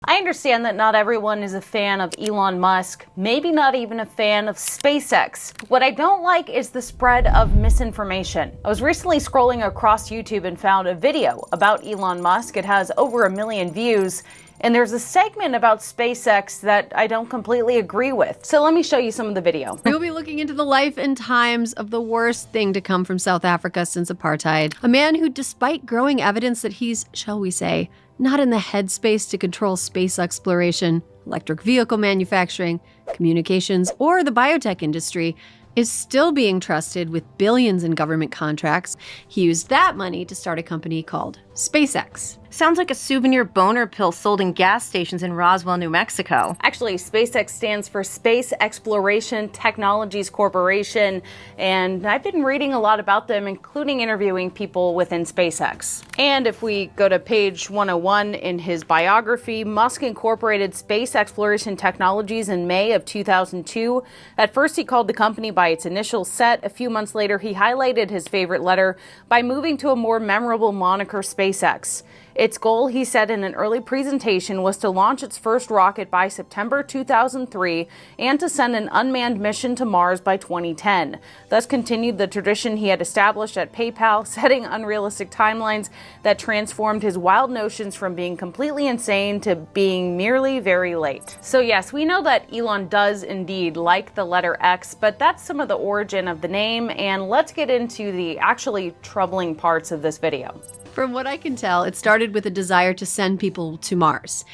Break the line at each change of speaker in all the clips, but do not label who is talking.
I understand that not everyone is a fan of Elon Musk, maybe not even a fan of SpaceX. What I don't like is the spread of misinformation. I was recently scrolling across YouTube and found a video about Elon Musk. It has over 1 million views. And there's a segment about SpaceX that I don't completely agree with. So let me show you some of the video.
We will be looking into the life and times of the worst thing to come from South Africa since apartheid. A man who, despite growing evidence that he's, shall we say, not in the headspace to control space exploration, electric vehicle manufacturing, communications, or the biotech industry, is still being trusted with billions in government contracts. He used that money to start a company called SpaceX.
Sounds like a souvenir boner pill sold in gas stations in Roswell, New Mexico.
Actually, SpaceX stands for Space Exploration Technologies Corporation, and I've been reading a lot about them, including interviewing people within SpaceX. And if we go to page 101 in his biography, Musk incorporated Space Exploration Technologies in May of 2002. At first, he called the company by its initial set. A few months later, he highlighted his favorite letter by moving to a more memorable moniker, SpaceX. Its goal, he said in an early presentation, was to launch its first rocket by September 2003 and to send an unmanned mission to Mars by 2010. Thus continued the tradition he had established at PayPal, setting unrealistic timelines that transformed his wild notions from being completely insane to being merely very late. So yes, we know that Elon does indeed like the letter X, but that's some of the origin of the name, and let's get into the actually troubling parts of this video.
From what I can tell, it started with a desire to send people to Mars.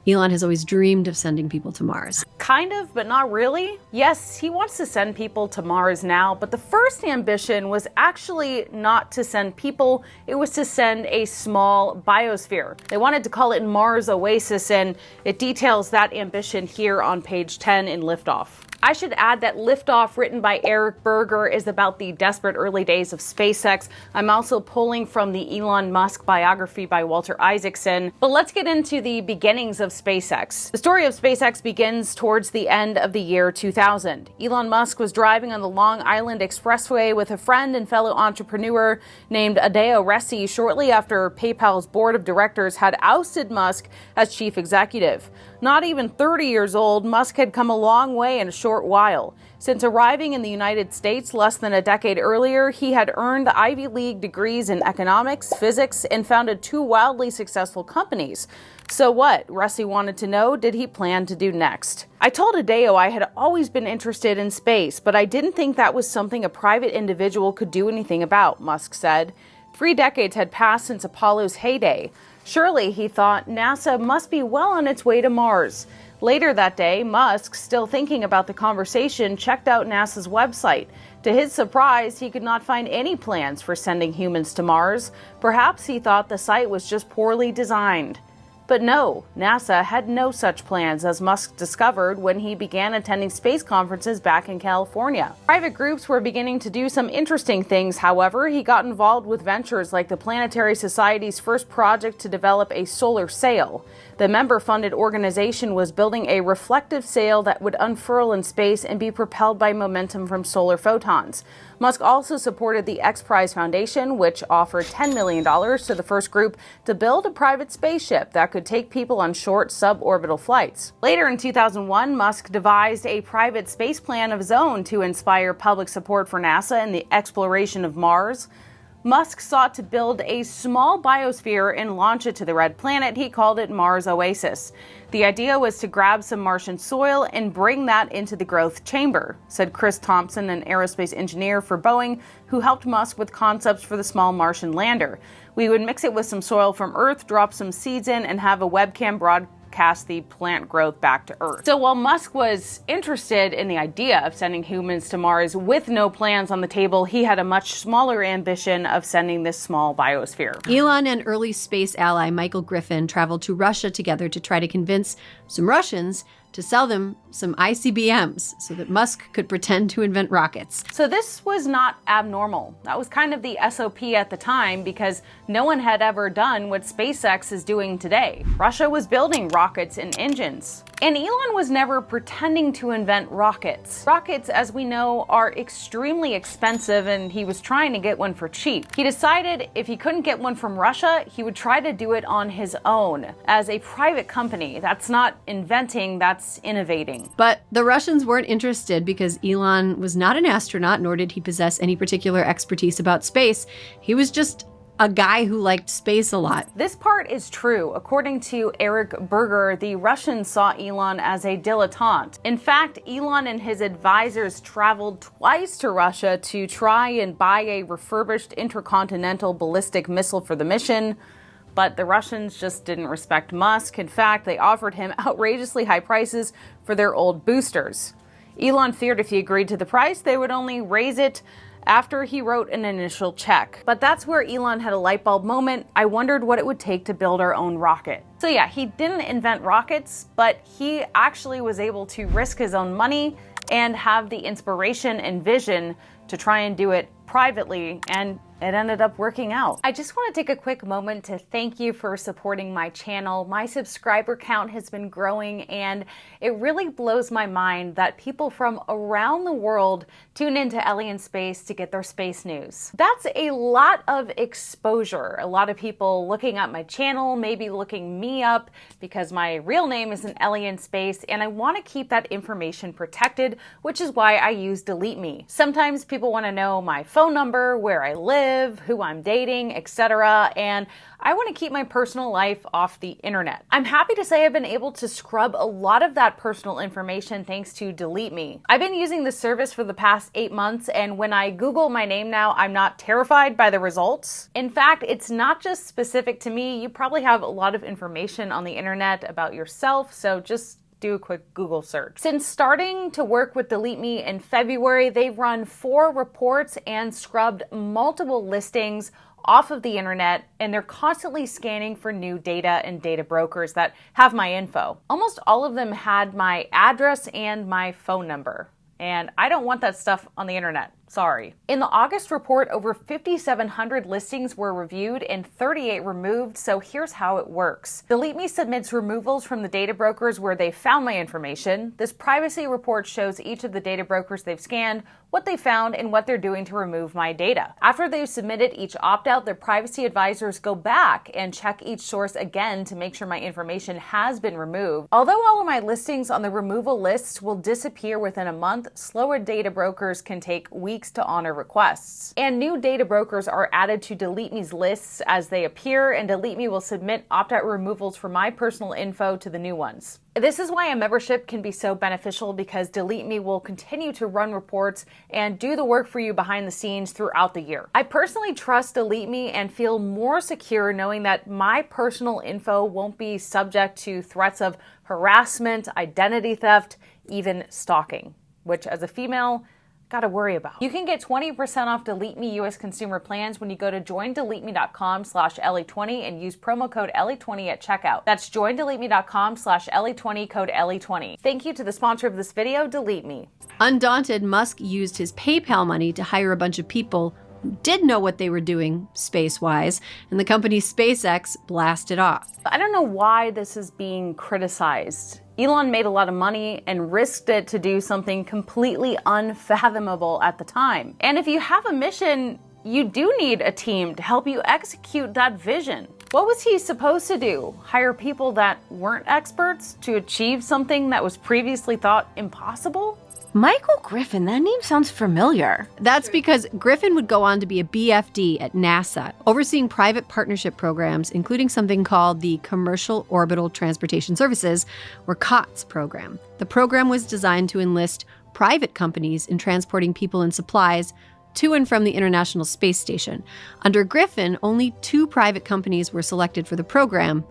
Elon has always dreamed of sending people to Mars.
Kind of, but not really. Yes, he wants to send people to Mars now, but the first ambition was actually not to send people, it was to send a small biosphere. They wanted to call it Mars Oasis, and it details that ambition here on page 10 in Liftoff. I should add that Liftoff, written by Eric Berger, is about the desperate early days of SpaceX. I'm also pulling from the Elon Musk biography by Walter Isaacson. But let's get into the beginnings of SpaceX. The story of SpaceX begins towards the end of the year 2000. Elon Musk was driving on the Long Island Expressway with a friend and fellow entrepreneur named Adeo Ressi shortly after PayPal's board of directors had ousted Musk as chief executive. Not even 30 years old, Musk had come a long way in a short while. Since arriving in the United States less than a decade earlier, he had earned Ivy League degrees in economics, physics, and founded 2 wildly successful companies. So what, Ressi wanted to know, did he plan to do next? I told Adeo I had always been interested in space, but I didn't think that was something a private individual could do anything about, Musk said. 3 decades had passed since Apollo's heyday. Surely, he thought, NASA must be well on its way to Mars. Later that day, Musk, still thinking about the conversation, checked out NASA's website. To his surprise, he could not find any plans for sending humans to Mars. Perhaps he thought the site was just poorly designed. But no, NASA had no such plans, as Musk discovered when he began attending space conferences back in California. Private groups were beginning to do some interesting things, however. He got involved with ventures like the Planetary Society's first project to develop a solar sail. The member-funded organization was building a reflective sail that would unfurl in space and be propelled by momentum from solar photons. Musk also supported the X Prize Foundation, which offered $10 million to the first group to build a private spaceship that could take people on short suborbital flights. Later in 2001, Musk devised a private space plan of his own to inspire public support for NASA and the exploration of Mars. Musk sought to build a small biosphere and launch it to the red planet. He called it Mars Oasis. The idea was to grab some Martian soil and bring that into the growth chamber, said Chris Thompson, an aerospace engineer for Boeing, who helped Musk with concepts for the small Martian lander. We would mix it with some soil from Earth, drop some seeds in, and have a webcam broadcast the plant growth back to Earth. So while Musk was interested in the idea of sending humans to Mars with no plans on the table, he had a much smaller ambition of sending this small biosphere.
Elon and early space ally Michael Griffin traveled to Russia together to try to convince some Russians to sell them some ICBMs so that Musk could pretend to invent rockets.
So this was not abnormal. That was kind of the SOP at the time because no one had ever done what SpaceX is doing today. Russia was building rockets and engines. And Elon was never pretending to invent rockets. Rockets, as we know, are extremely expensive, and he was trying to get one for cheap. He decided if he couldn't get one from Russia, he would try to do it on his own as a private company. That's not inventing, that's innovating.
But the Russians weren't interested because Elon was not an astronaut, nor did he possess any particular expertise about space. He was just a guy who liked space a lot.
This part is true. According to Eric Berger, the Russians saw Elon as a dilettante. In fact, Elon and his advisors traveled twice to Russia to try and buy a refurbished intercontinental ballistic missile for the mission, but the Russians just didn't respect Musk. In fact, they offered him outrageously high prices for their old boosters. Elon feared if he agreed to the price, they would only raise it after he wrote an initial check. But that's where Elon had a light bulb moment. I wondered what it would take to build our own rocket. So yeah, he didn't invent rockets, but he actually was able to risk his own money and have the inspiration and vision to try and do it privately, and it ended up working out. I just want to take a quick moment to thank you for supporting my channel. My subscriber count has been growing, and it really blows my mind that people from around the world tune into Ellie in Space to get their space news. That's a lot of exposure. A lot of people looking at my channel, maybe looking me up because my real name isn't Ellie in Space, and I want to keep that information protected, which is why I use Delete Me. Sometimes people want to know my phone number, where I live, who I'm dating, etc. And I want to keep my personal life off the internet. I'm happy to say I've been able to scrub a lot of that personal information thanks to Delete Me. I've been using this service for the past 8 months, and when I Google my name now, I'm not terrified by the results. In fact, it's not just specific to me. You probably have a lot of information on the internet about yourself, so just do a quick Google search. Since starting to work with Delete Me in February, they've run 4 reports and scrubbed multiple listings off of the internet, and they're constantly scanning for new data and data brokers that have my info. Almost all of them had my address and my phone number, and I don't want that stuff on the internet. Sorry. In the August report, over 5,700 listings were reviewed and 38 removed, so here's how it works. Delete Me submits removals from the data brokers where they found my information. This privacy report shows each of the data brokers they've scanned, what they found, and what they're doing to remove my data. After they've submitted each opt-out, their privacy advisors go back and check each source again to make sure my information has been removed. Although all of my listings on the removal list will disappear within a month, slower data brokers can take weeks to honor requests. And new data brokers are added to Delete Me's lists as they appear, and Delete Me will submit opt-out removals for my personal info to the new ones. This is why a membership can be so beneficial, because Delete Me will continue to run reports and do the work for you behind the scenes throughout the year. I personally trust Delete Me and feel more secure knowing that my personal info won't be subject to threats of harassment, identity theft, even stalking, which as a female, gotta worry about. You can get 20% off Delete Me US consumer plans when you go to joindeleteme.com/Ellie20 and use promo code Ellie20 at checkout. That's joindeleteme.com/Ellie20, code Ellie20. Thank you to the sponsor of this video, Delete Me.
Undaunted, Musk used his PayPal money to hire a bunch of people who did know what they were doing space-wise, and the company SpaceX blasted off.
I don't know why this is being criticized. Elon made a lot of money and risked it to do something completely unfathomable at the time. And if you have a mission, you do need a team to help you execute that vision. What was he supposed to do? Hire people that weren't experts to achieve something that was previously thought impossible?
Michael Griffin, that name sounds familiar.
That's because Griffin would go on to be a BFD at NASA, overseeing private partnership programs, including something called the Commercial Orbital Transportation Services, or COTS program. The program was designed to enlist private companies in transporting people and supplies to and from the International Space Station. Under Griffin, only 2 private companies were selected for the program.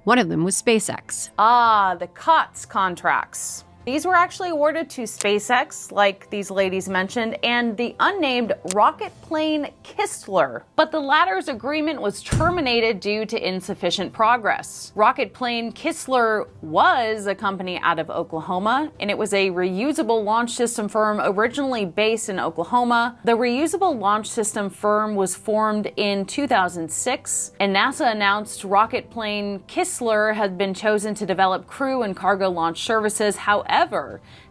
One of them was SpaceX.
Ah, the COTS contracts. These were actually awarded to SpaceX, like these ladies mentioned, and the unnamed rocket plane Kistler. But the latter's agreement was terminated due to insufficient progress. Rocket plane Kistler was a company out of Oklahoma, and it was a reusable launch system firm originally based in Oklahoma. The reusable launch system firm was formed in 2006, and NASA announced rocket plane Kistler had been chosen to develop crew and cargo launch services. However,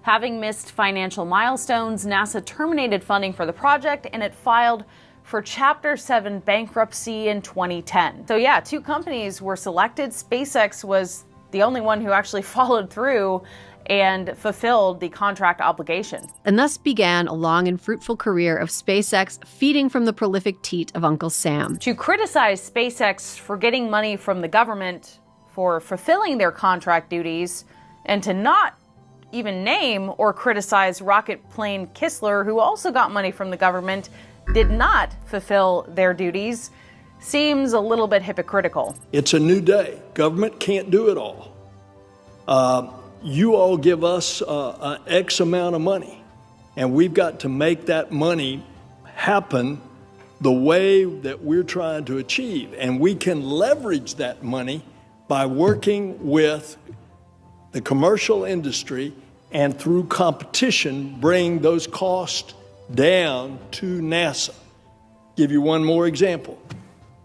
having missed financial milestones, NASA terminated funding for the project, and it filed for Chapter 7 bankruptcy in 2010. So yeah, two companies were selected. SpaceX was the only one who actually followed through and fulfilled the contract obligation.
And thus began a long and fruitful career of SpaceX feeding from the prolific teat of Uncle Sam.
To criticize SpaceX for getting money from the government for fulfilling their contract duties, and to not even name or criticize rocket plane Kistler, who also got money from the government, did not fulfill their duties, seems a little bit hypocritical.
It's a new day. Government can't do it all. You all give us an X amount of money, and we've got to make that money happen the way that we're trying to achieve. And we can leverage that money by working with the commercial industry and through competition bring those costs down to NASA. Give you one more example.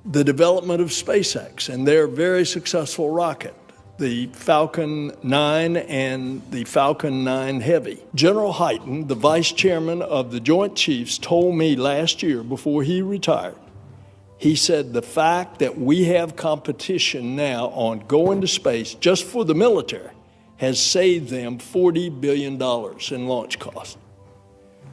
The development of SpaceX and their very successful rocket, the Falcon 9 and the Falcon 9 Heavy. General Hyten, the vice chairman of the Joint Chiefs, told me last year before he retired, he said the fact that we have competition now on going to space just for the military has saved them $40 billion in launch costs.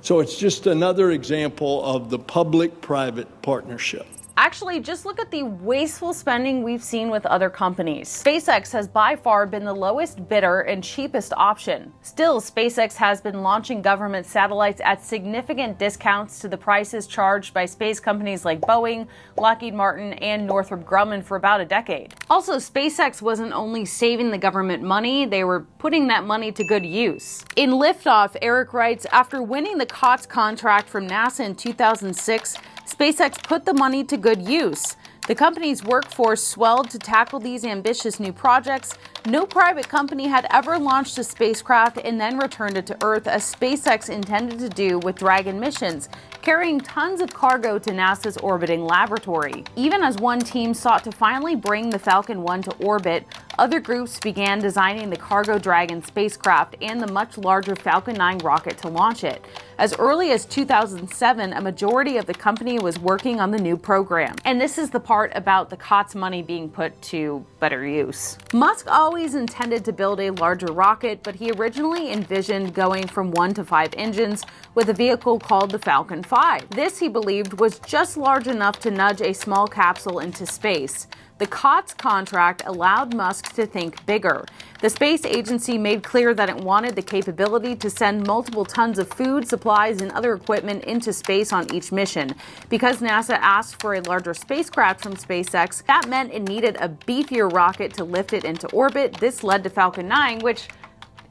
So it's just another example of the public-private partnership.
Actually, just look at the wasteful spending we've seen with other companies. SpaceX has by far been the lowest bidder and cheapest option. Still, SpaceX has been launching government satellites at significant discounts to the prices charged by space companies like Boeing, Lockheed Martin, and Northrop Grumman for about a decade. Also, SpaceX wasn't only saving the government money, they were putting that money to good use. In Liftoff, Eric writes, after winning the COTS contract from NASA in 2006, SpaceX put the money to good use. The company's workforce swelled to tackle these ambitious new projects. No private company had ever launched a spacecraft and then returned it to Earth, as SpaceX intended to do with Dragon missions, carrying tons of cargo to NASA's orbiting laboratory. Even as one team sought to finally bring the Falcon 1 to orbit, other groups began designing the Cargo Dragon spacecraft and the much larger Falcon 9 rocket to launch it. As early as 2007, a majority of the company was working on the new program. And this is the part about the COTS money being put to better use. Musk always intended to build a larger rocket, but he originally envisioned going from 1 to 5 engines with a vehicle called the Falcon 5. This, he believed, was just large enough to nudge a small capsule into space. The COTS contract allowed Musk to think bigger. The space agency made clear that it wanted the capability to send multiple tons of food, supplies, and other equipment into space on each mission. Because NASA asked for a larger spacecraft from SpaceX, that meant it needed a beefier rocket to lift it into orbit. This led to Falcon 9, which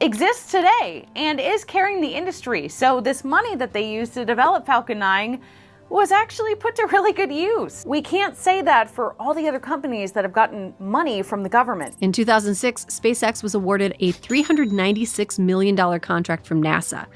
exists today and is carrying the industry. So this money that they used to develop Falcon 9 was actually put to really good use. We can't say that for all the other companies that have gotten money from the government.
In 2006, SpaceX was awarded a $396 million contract from NASA.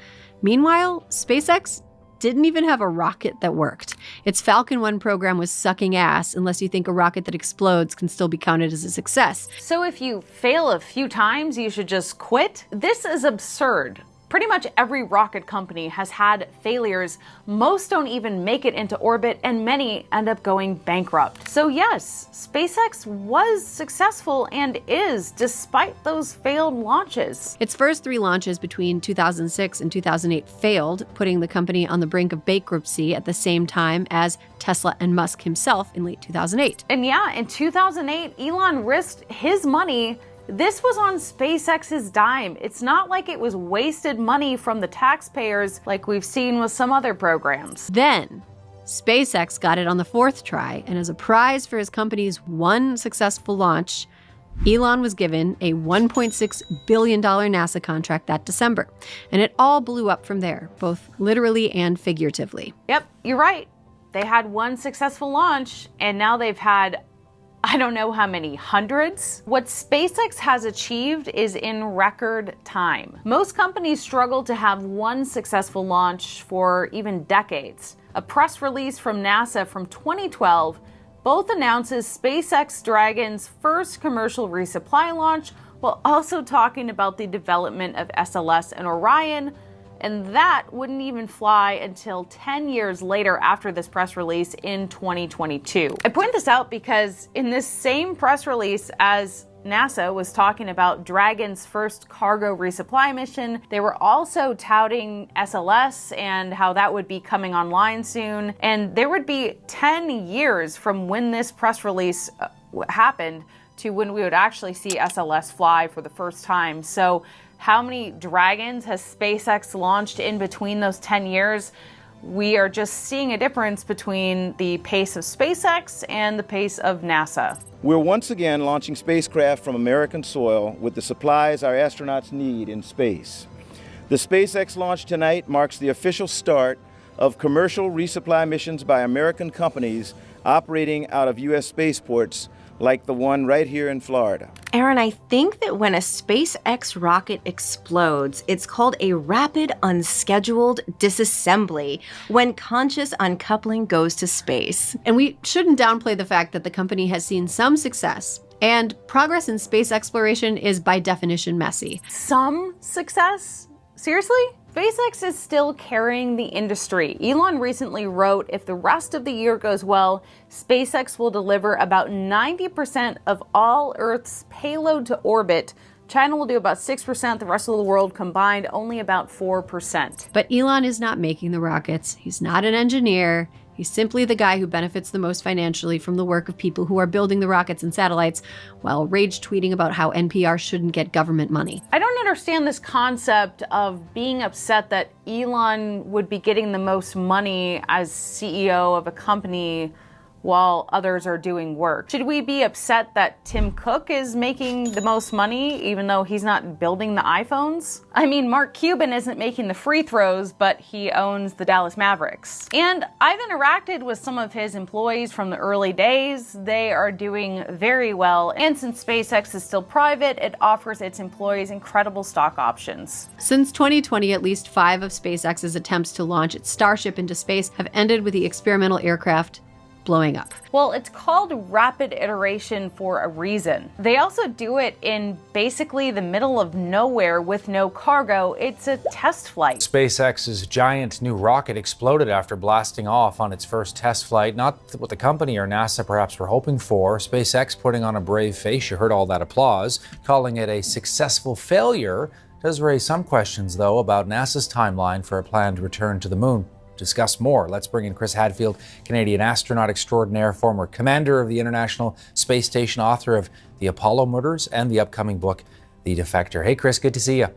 Meanwhile, SpaceX didn't even have a rocket that worked. Its Falcon 1 program was sucking ass, unless you think a rocket that explodes can still be counted as a success.
So if you fail a few times, you should just quit? This is absurd. Pretty much every rocket company has had failures. Most don't even make it into orbit, and many end up going bankrupt. So yes, SpaceX was successful and is, despite those failed launches.
Its first 3 launches between 2006 and 2008 failed, putting the company on the brink of bankruptcy at the same time as Tesla and Musk himself in late 2008.
And yeah, in 2008, Elon risked his money. This was on SpaceX's dime. It's not like it was wasted money from the taxpayers like we've seen with some other programs.
Then, SpaceX got it on the 4th try, and as a prize for his company's one successful launch, Elon was given a $1.6 billion NASA contract that December, and it all blew up from there, both literally and figuratively.
Yep, you're right. They had one successful launch, and now they've had I don't know how many hundreds. What SpaceX has achieved is in record time. Most companies struggle to have one successful launch for even decades. A press release from NASA from 2012 both announces SpaceX Dragon's first commercial resupply launch while also talking about the development of SLS and Orion, and that wouldn't even fly until 10 years later after this press release in 2022. I point this out because in this same press release as NASA was talking about Dragon's first cargo resupply mission, they were also touting SLS and how that would be coming online soon. And there would be 10 years from when this press release happened to when we would actually see SLS fly for the first time. So how many Dragons has SpaceX launched in between those 10 years? We are just seeing a difference between the pace of SpaceX and the pace of NASA.
We're once again launching spacecraft from American soil with the supplies our astronauts need in space. The SpaceX launch tonight marks the official start of commercial resupply missions by American companies operating out of U.S. spaceports like the one right here in Florida.
Aaron, I think that when a SpaceX rocket explodes, it's called a rapid unscheduled disassembly when conscious uncoupling goes to space.
And we shouldn't downplay the fact that the company has seen some success, and progress in space exploration is by definition messy.
Some success? Seriously? SpaceX is still carrying the industry. Elon recently wrote, if the rest of the year goes well, SpaceX will deliver about 90% of all Earth's payload to orbit. China will do about 6%, the rest of the world combined only about 4%.
But Elon is not making the rockets. He's not an engineer. He's simply the guy who benefits the most financially from the work of people who are building the rockets and satellites while rage tweeting about how NPR shouldn't get government money.
I don't understand this concept of being upset that Elon would be getting the most money as CEO of a company while others are doing work. Should we be upset that Tim Cook is making the most money even though he's not building the iPhones? I mean, Mark Cuban isn't making the free throws, but he owns the Dallas Mavericks. And I've interacted with some of his employees from the early days. They are doing very well. And since SpaceX is still private, it offers its employees incredible stock options.
Since 2020, at least 5 of SpaceX's attempts to launch its Starship into space have ended with the experimental aircraft blowing up.
Well, it's called rapid iteration for a reason. They also do it in basically the middle of nowhere with no cargo. It's a test flight.
SpaceX's giant new rocket exploded after blasting off on its first test flight. Not what the company or NASA perhaps were hoping for. SpaceX putting on a brave face. You heard all that applause. Calling it a successful failure does raise some questions, though, about NASA's timeline for a planned return to the moon. Discuss more. Let's bring in Chris Hadfield, Canadian astronaut extraordinaire, former commander of the International Space Station, author of The Apollo Murders and the upcoming book, The Defector. Hey, Chris, good to see you.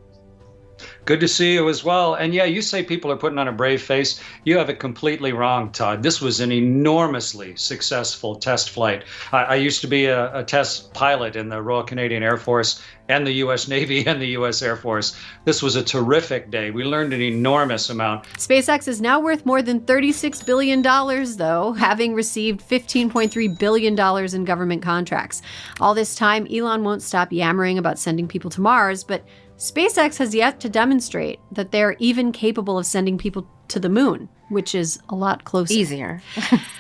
Good to see you as well. And yeah, you say people are putting on a brave face. You have it completely wrong, Todd. This was an enormously successful test flight. I used to be a test pilot in the Royal Canadian Air Force and the U.S. Navy and the U.S. Air Force. This was a terrific day. We learned an enormous amount.
SpaceX is now worth more than $36 billion, though, having received $15.3 billion in government contracts. All this time, Elon won't stop yammering about sending people to Mars, but SpaceX has yet to demonstrate that they're even capable of sending people to the moon, which is a lot closer.
Easier.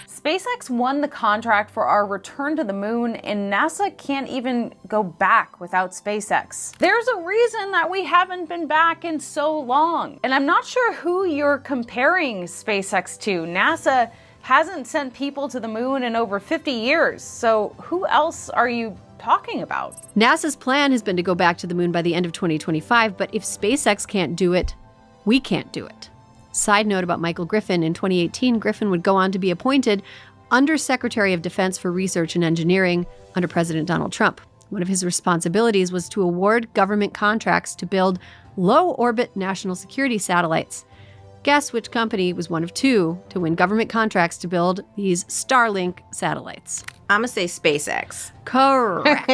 SpaceX won the contract for our return to the moon, and NASA can't even go back without SpaceX. There's a reason that we haven't been back in so long. And I'm not sure who you're comparing SpaceX to. NASA hasn't sent people to the moon in over 50 years. So who else are you talking about?
NASA's plan has been to go back to the moon by the end of 2025, but if SpaceX can't do it, we can't do it. Side note about Michael Griffin, in 2018, Griffin would go on to be appointed Undersecretary of Defense for Research and Engineering under President Donald Trump. One of his responsibilities was to award government contracts to build low-orbit national security satellites. Guess which company was one of 2 to win government contracts to build these Starlink satellites?
I'm gonna say SpaceX.
Correct.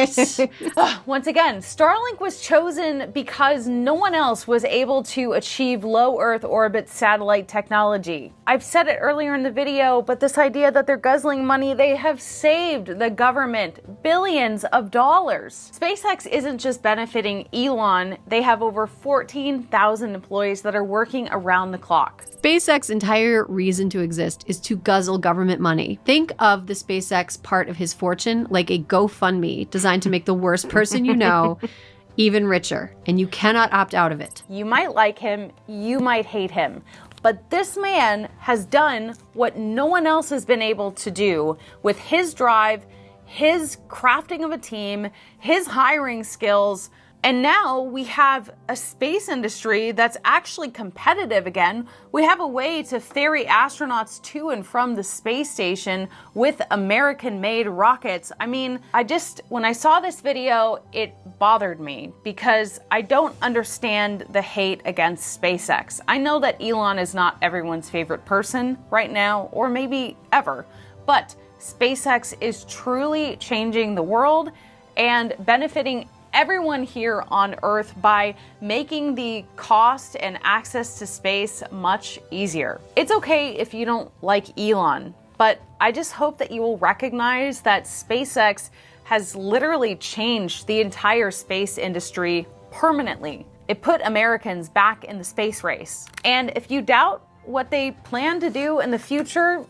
Once again, Starlink was chosen because no one else was able to achieve low Earth orbit satellite technology. I've said it earlier in the video, but this idea that they're guzzling money, they have saved the government billions of dollars. SpaceX isn't just benefiting Elon, they have over 14,000 employees that are working around the clock.
SpaceX's entire reason to exist is to guzzle government money. Think of the SpaceX part of his fortune like a GoFundMe designed to make the worst person you know even richer, and you cannot opt out of it.
You might like him, you might hate him, but this man has done what no one else has been able to do with his drive, his crafting of a team, his hiring skills. And now we have a space industry that's actually competitive again. We have a way to ferry astronauts to and from the space station with American-made rockets. I mean, when I saw this video, it bothered me because I don't understand the hate against SpaceX. I know that Elon is not everyone's favorite person right now, or maybe ever, but SpaceX is truly changing the world and benefiting everyone here on Earth by making the cost and access to space much easier. It's okay if you don't like Elon, but I just hope that you will recognize that SpaceX has literally changed the entire space industry permanently. It put Americans back in the space race. And if you doubt what they plan to do in the future,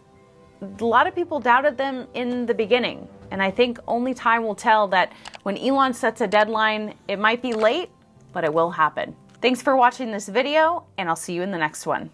a lot of people doubted them in the beginning. And I think only time will tell that when Elon sets a deadline, it might be late, but it will happen. Thanks for watching this video, and I'll see you in the next one.